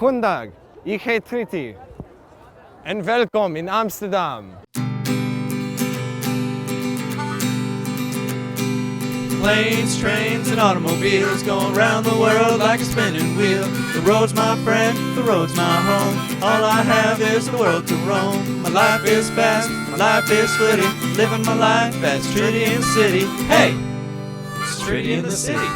Goedendag, ik heet Tritty. En welkom in Amsterdam. Planes, trains, and automobiles going round the world like a spinning wheel. The road's my friend, the road's my home. All I have is the world to roam. My life is fast, my life is footy. Living my life as Tritty in the city. Hey, it's Tritty in the city.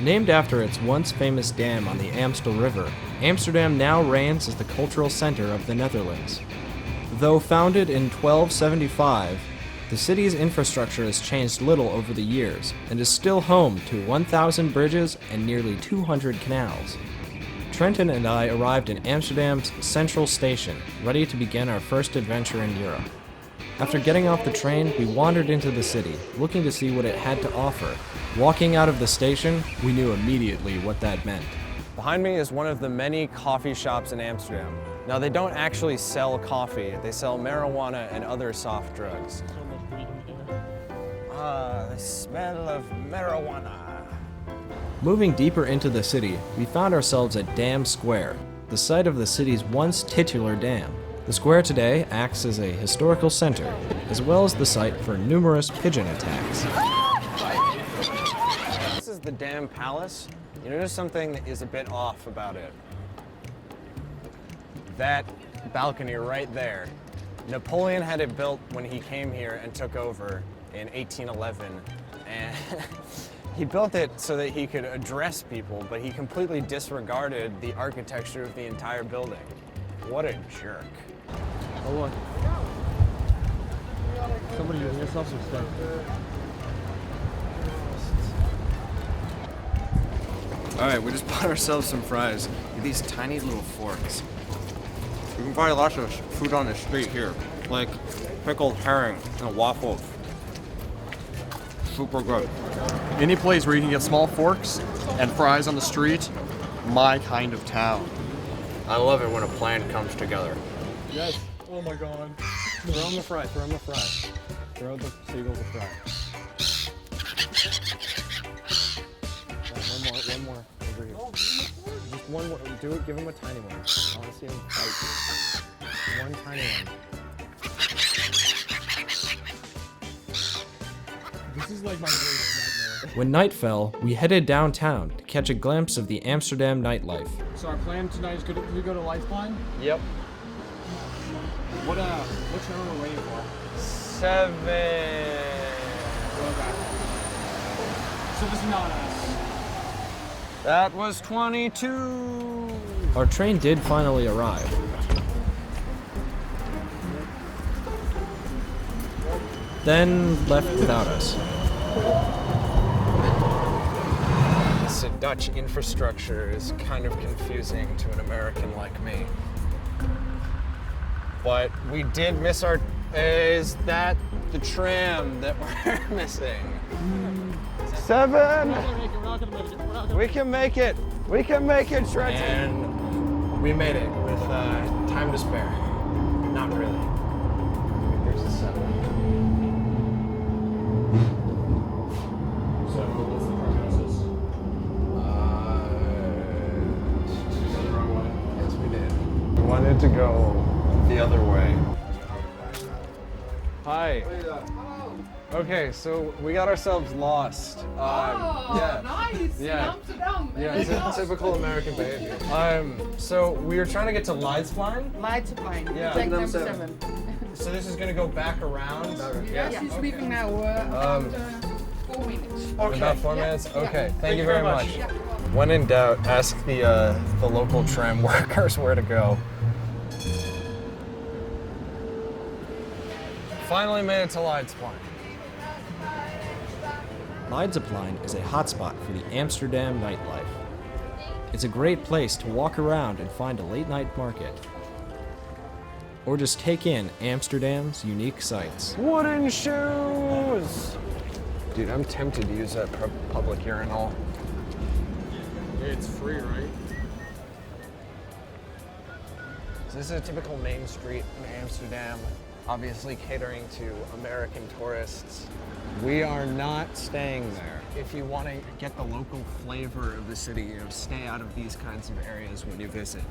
Named after its once famous dam on the Amstel River, Amsterdam now reigns as the cultural center of the Netherlands. Though founded in 1275, the city's infrastructure has changed little over the years and is still home to 1,000 bridges and nearly 200 canals. Trenton and I arrived in Amsterdam's Central Station, ready to begin our first adventure in Europe. After getting off the train, we wandered into the city, looking to see what it had to offer. Walking out of the station, we knew immediately what that meant. Behind me is one of the many coffee shops in Amsterdam. Now, they don't actually sell coffee. They sell marijuana and other soft drugs. The smell of marijuana. Moving deeper into the city, we found ourselves at Dam Square, the site of the city's once titular dam. The square today acts as a historical center, as well as the site for numerous pigeon attacks. This is the Dam Palace. You notice something that is a bit off about it. That balcony right there. Napoleon had it built when he came here and took over in 1811. And he built it so that he could address people, but he completely disregarded the architecture of the entire building. What a jerk. Oh look. Somebody getting yourself some stuff. Alright, we just bought ourselves some fries. These tiny little forks. You can buy lots of food on the street here, like pickled herring and waffles. Super good. Any place where you can get small forks and fries on the street, my kind of town. I love it when a plan comes together. Yes. Oh my god. Throw him the fry, throw him the fry. Throw the seagull the fry. One more over here. Just one more. Do it, give him a tiny one. I want to see him fight. One tiny one. This is like my worst nightmare. When night fell, we headed downtown to catch a glimpse of the Amsterdam nightlife. So our plan tonight is we go to Lifeline? Yep. What channel are we waiting for? 7. Go back. So this is not us. That was 22. Our train did finally arrive. Then left without us. This Dutch infrastructure is kind of confusing to an American like me. But we did miss our... Is that the tram that we're missing? 7! We can make it! We can make it, Trenton! And we made it with time to spare. Not really. There's the 7. So what's the prognosis? We went the wrong way. Yes, we did. We wanted to go the other way. Hi. Okay, so we got ourselves lost. Yeah. Nice! Yeah. In Amsterdam! Yeah, it's a typical American behavior. So we were trying to get to Leidseplein. Leidseplein. Yeah. Take number 7. So this is gonna go back around. Yes, he's leaving now. About 4 minutes. About 4 minutes? Okay, thank you very much. Yeah. When in doubt, ask the local tram workers where to go. Finally made it to Leidseplein. Leidseplein is a hotspot for the Amsterdam nightlife. It's a great place to walk around and find a late-night market. Or just take in Amsterdam's unique sights. Wooden shoes! Dude, I'm tempted to use that public urinal. It's free, right? So this is a typical main street in Amsterdam. obviously catering to American tourists. We are not staying there. If you want to get the local flavor of the city, stay out of these kinds of areas when you visit.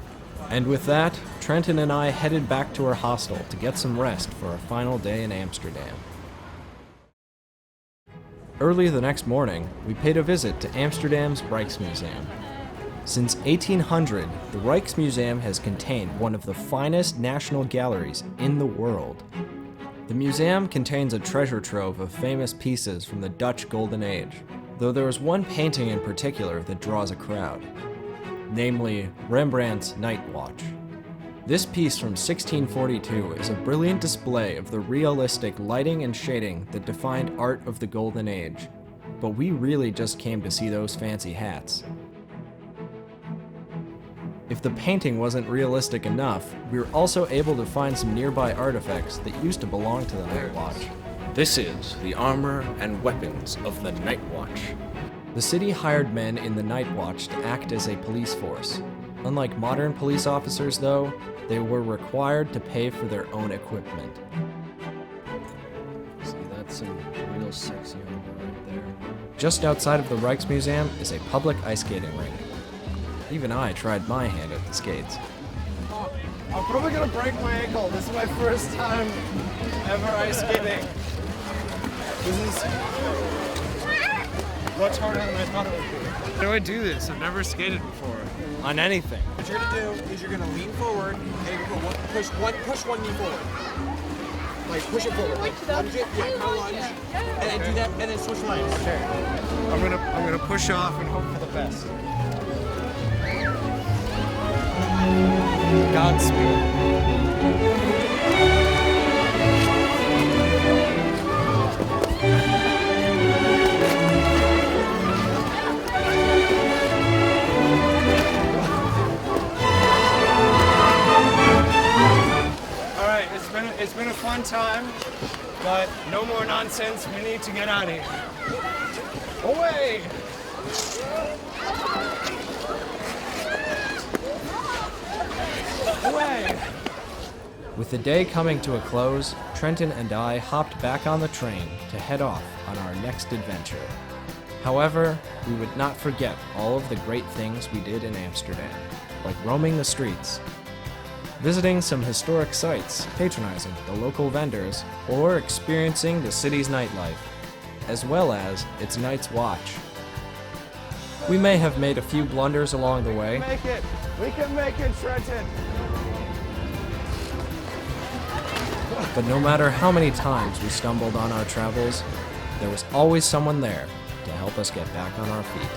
And with that, Trenton and I headed back to our hostel to get some rest for our final day in Amsterdam. Early the next morning, we paid a visit to Amsterdam's Rijksmuseum. Since 1800, the Rijksmuseum has contained one of the finest national galleries in the world. The museum contains a treasure trove of famous pieces from the Dutch Golden Age, though there is one painting in particular that draws a crowd, namely Rembrandt's Night Watch. This piece from 1642 is a brilliant display of the realistic lighting and shading that defined art of the Golden Age, but we really just came to see those fancy hats. If the painting wasn't realistic enough, we were also able to find some nearby artifacts that used to belong to the Night Watch. This is the armor and weapons of the Night Watch. The city hired men in the Night Watch to act as a police force. Unlike modern police officers, though, they were required to pay for their own equipment. See, that's some real sexy armor right there. Just outside of the Rijksmuseum is a public ice skating rink. Even I tried my hand at the skates. I'm probably gonna break my ankle. This is my first time ever ice skating. This is much harder than I thought it would be. How do I do this? I've never skated before. On anything. What you're gonna do is you're gonna lean forward and you're gonna push one knee forward. Like push it forward. Like lunge it, yeah, kind of lunge. And then do that, and then switch legs. Okay. I'm gonna push off and hope for the best. Godspeed. It's been a fun time, but no more nonsense. We need to get out of here. Away! Away! With the day coming to a close, Trenton and I hopped back on the train to head off on our next adventure. However, we would not forget all of the great things we did in Amsterdam, like roaming the streets, visiting some historic sites, patronizing the local vendors, or experiencing the city's nightlife, as well as its Night's Watch. We may have made a few blunders along the way. Make it! We can make it, Trenton! But no matter how many times we stumbled on our travels, there was always someone there to help us get back on our feet.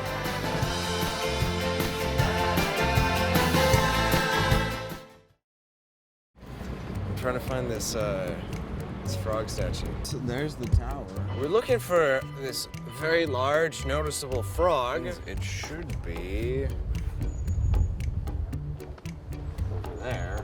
I'm trying to find this frog statue. So there's the tower. We're looking for this very large, noticeable frog. It should be over there.